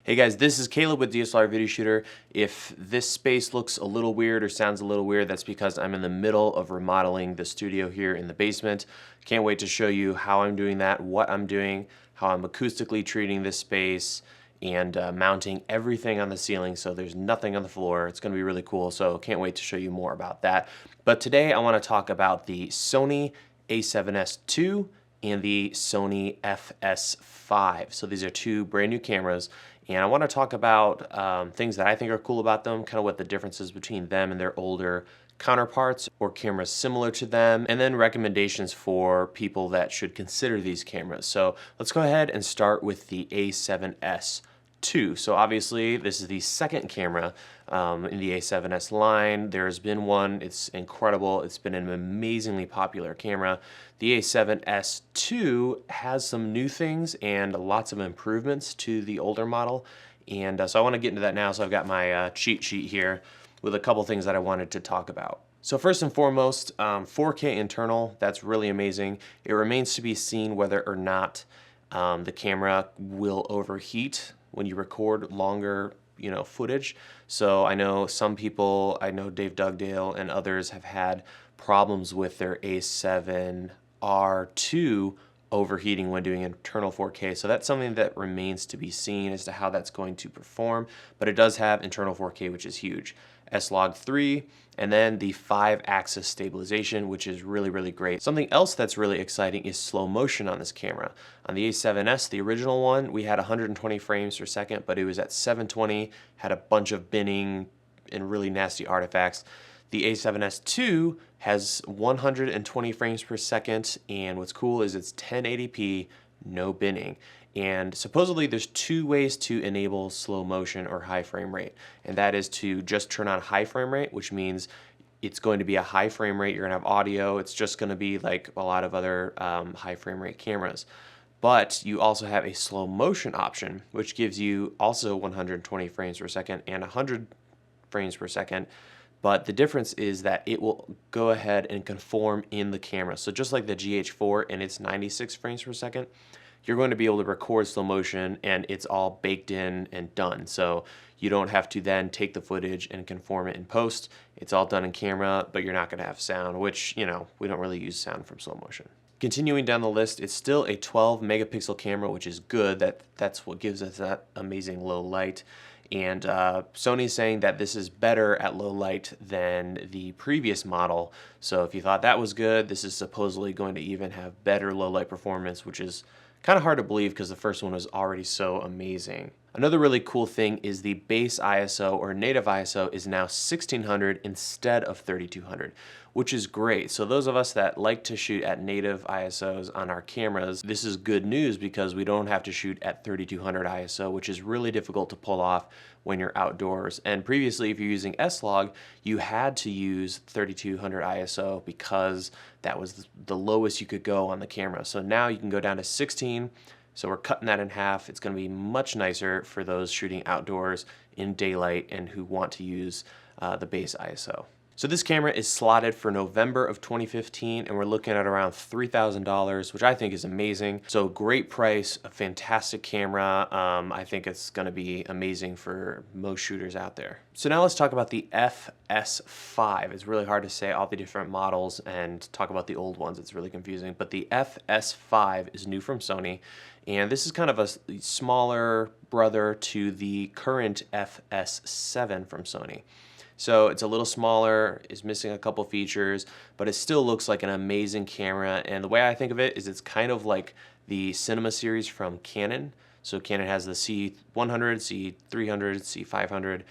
Hey guys, this is Caleb with DSLR Video Shooter. If this space looks a little weird or sounds a little weird, that's because I'm in the middle of remodeling the studio here in the basement. Can't wait to show you how I'm doing that, what I'm doing, how I'm acoustically treating this space, and mounting everything on the ceiling so there's nothing on the floor. It's going to be really cool, so can't wait to show you more about that. But today I want to talk about the Sony A7s II and the Sony FS5. So these are two brand new cameras, and I want to talk about things that I think are cool about them, kind of what the differences between them and their older counterparts or cameras similar to them, and then recommendations for people that should consider these cameras. So let's go ahead and start with the A7s II. So obviously this is the second camera in the A7s line. There's been one, it's incredible, it's been an amazingly popular camera. The A7s II has some new things and lots of improvements to the older model, and so I want to get into that now. So I've got my cheat sheet here with a couple things that I wanted to talk about. So first and foremost, 4K internal, that's really amazing. It remains to be seen whether or not the camera will overheat when you record longer footage. So I know some people, I know Dave Dugdale and others have had problems with their A7R2 overheating when doing internal 4K. So that's something that remains to be seen as to how that's going to perform, but it does have internal 4K, which is huge. S-Log3, and then the 5-axis stabilization, which is really, really great. Something else that's really exciting is slow motion on this camera. On the A7s, the original one, we had 120 frames per second, but it was at 720, had a bunch of binning and really nasty artifacts. The A7s II has 120 frames per second, and what's cool is it's 1080p, no binning. And supposedly there's two ways to enable slow motion or high frame rate, and that is to just turn on high frame rate, which means it's going to be a high frame rate, you're gonna have audio, it's just gonna be like a lot of other high frame rate cameras. But you also have a slow motion option, which gives you also 120 frames per second and 100 frames per second. But the difference is that it will go ahead and conform in the camera. So just like the GH4 and its 96 frames per second, you're going to be able to record slow motion and it's all baked in and done. So you don't have to then take the footage and conform it in post. It's all done in camera, but you're not going to have sound, which, we don't really use sound from slow motion. Continuing down the list, it's still a 12 megapixel camera, which is good. That's what gives us that amazing low light. And Sony's saying that this is better at low light than the previous model. So if you thought that was good, this is supposedly going to even have better low light performance, which is kind of hard to believe because the first one was already so amazing. Another really cool thing is the base ISO or native ISO is now 1600 instead of 3200, which is great. So those of us that like to shoot at native ISOs on our cameras, this is good news because we don't have to shoot at 3200 ISO, which is really difficult to pull off when you're outdoors. And previously, if you're using S-Log, you had to use 3200 ISO because that was the lowest you could go on the camera. So now you can go down to 16. So we're cutting that in half. It's going to be much nicer for those shooting outdoors in daylight and who want to use the base ISO. So this camera is slotted for November of 2015, and we're looking at around $3,000, which I think is amazing. So great price, a fantastic camera. I think it's gonna be amazing for most shooters out there. So now let's talk about the FS5. It's really hard to say all the different models and talk about the old ones. It's really confusing, but the FS5 is new from Sony, and this is kind of a smaller brother to the current FS7 from Sony. So it's a little smaller, is missing a couple features, but it still looks like an amazing camera. And the way I think of it is it's kind of like the Cinema series from Canon. So Canon has the C100, C300, C500.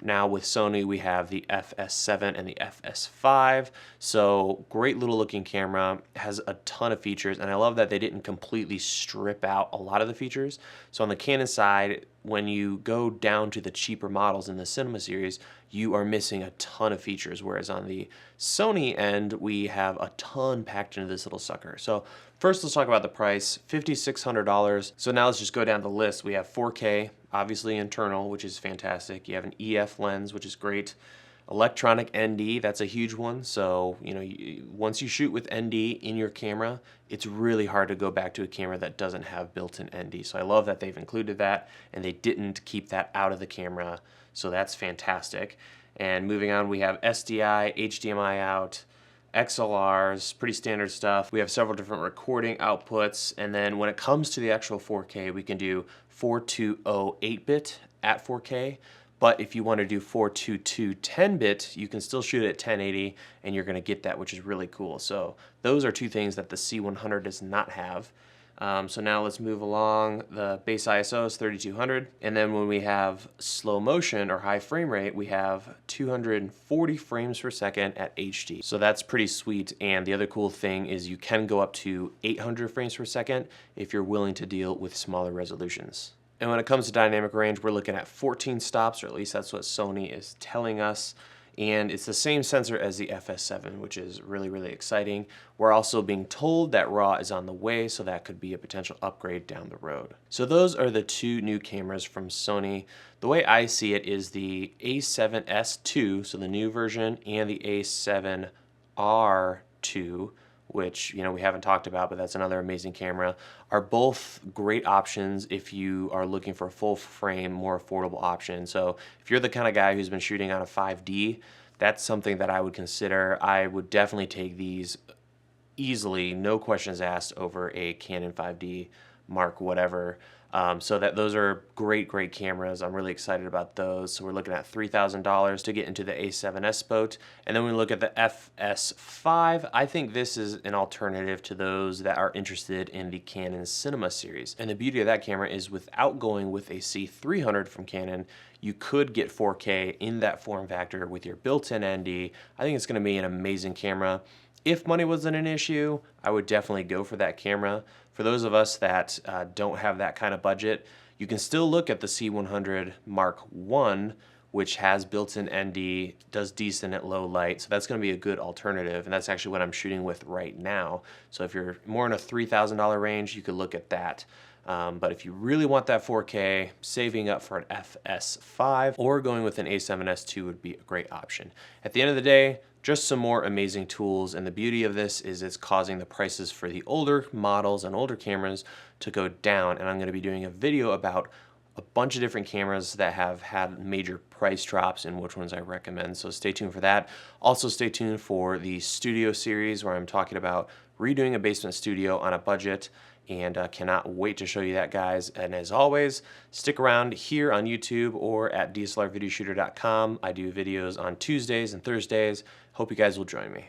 Now with Sony, we have the FS7 and the FS5. So great little looking camera, has a ton of features, and I love that they didn't completely strip out a lot of the features. So on the Canon side, when you go down to the cheaper models in the Cinema series, you are missing a ton of features, whereas on the Sony end, we have a ton packed into this little sucker. So first, let's talk about the price, $5,600. So now let's just go down the list. We have 4K, obviously internal, which is fantastic. You have an EF lens, which is great. Electronic ND, that's a huge one. So, once you shoot with ND in your camera, it's really hard to go back to a camera that doesn't have built-in ND. So I love that they've included that and they didn't keep that out of the camera. So that's fantastic. And moving on, we have SDI, HDMI out, XLRs, pretty standard stuff. We have several different recording outputs. And then when it comes to the actual 4K, we can do 420 8-bit at 4K. But if you want to do 422 10-bit, you can still shoot it at 1080 and you're going to get that, which is really cool. So those are two things that the C100 does not have. So now let's move along. The base ISO is 3200. And then when we have slow motion or high frame rate, we have 240 frames per second at HD. So that's pretty sweet. And the other cool thing is you can go up to 800 frames per second if you're willing to deal with smaller resolutions. And when it comes to dynamic range, we're looking at 14 stops, or at least that's what Sony is telling us. And it's the same sensor as the FS7, which is really, really exciting. We're also being told that RAW is on the way, so that could be a potential upgrade down the road. So those are the two new cameras from Sony. The way I see it is the A7S II, so the new version, and the A7R2, which we haven't talked about, but that's another amazing camera, are both great options if you are looking for a full frame, more affordable option. So if you're the kind of guy who's been shooting on a 5D, that's something that I would consider. I would definitely take these easily, no questions asked, over a Canon 5D Mark whatever. So those are great cameras. I'm really excited about those. So we're looking at $3,000 to get into the A7S boat. And then we look at the FS5. I think this is an alternative to those that are interested in the Canon Cinema series. And the beauty of that camera is without going with a C300 from Canon, you could get 4K in that form factor with your built-in ND. I think it's going to be an amazing camera. If money wasn't an issue, I would definitely go for that camera. For those of us that don't have that kind of budget, you can still look at the C100 Mark I, which has built-in ND, does decent at low light, so that's going to be a good alternative, and that's actually what I'm shooting with right now. So if you're more in a $3,000 range, you could look at that. But if you really want that 4K, saving up for an FS5 or going with an A7S II would be a great option. At the end of the day, just some more amazing tools, and the beauty of this is it's causing the prices for the older models and older cameras to go down, and I'm going to be doing a video about a bunch of different cameras that have had major price drops and which ones I recommend, so stay tuned for that. Also stay tuned for the studio series where I'm talking about redoing a basement studio on a budget, and cannot wait to show you that, guys. And as always, stick around here on YouTube or at DSLRvideoshooter.com. I do videos on Tuesdays and Thursdays. Hope you guys will join me.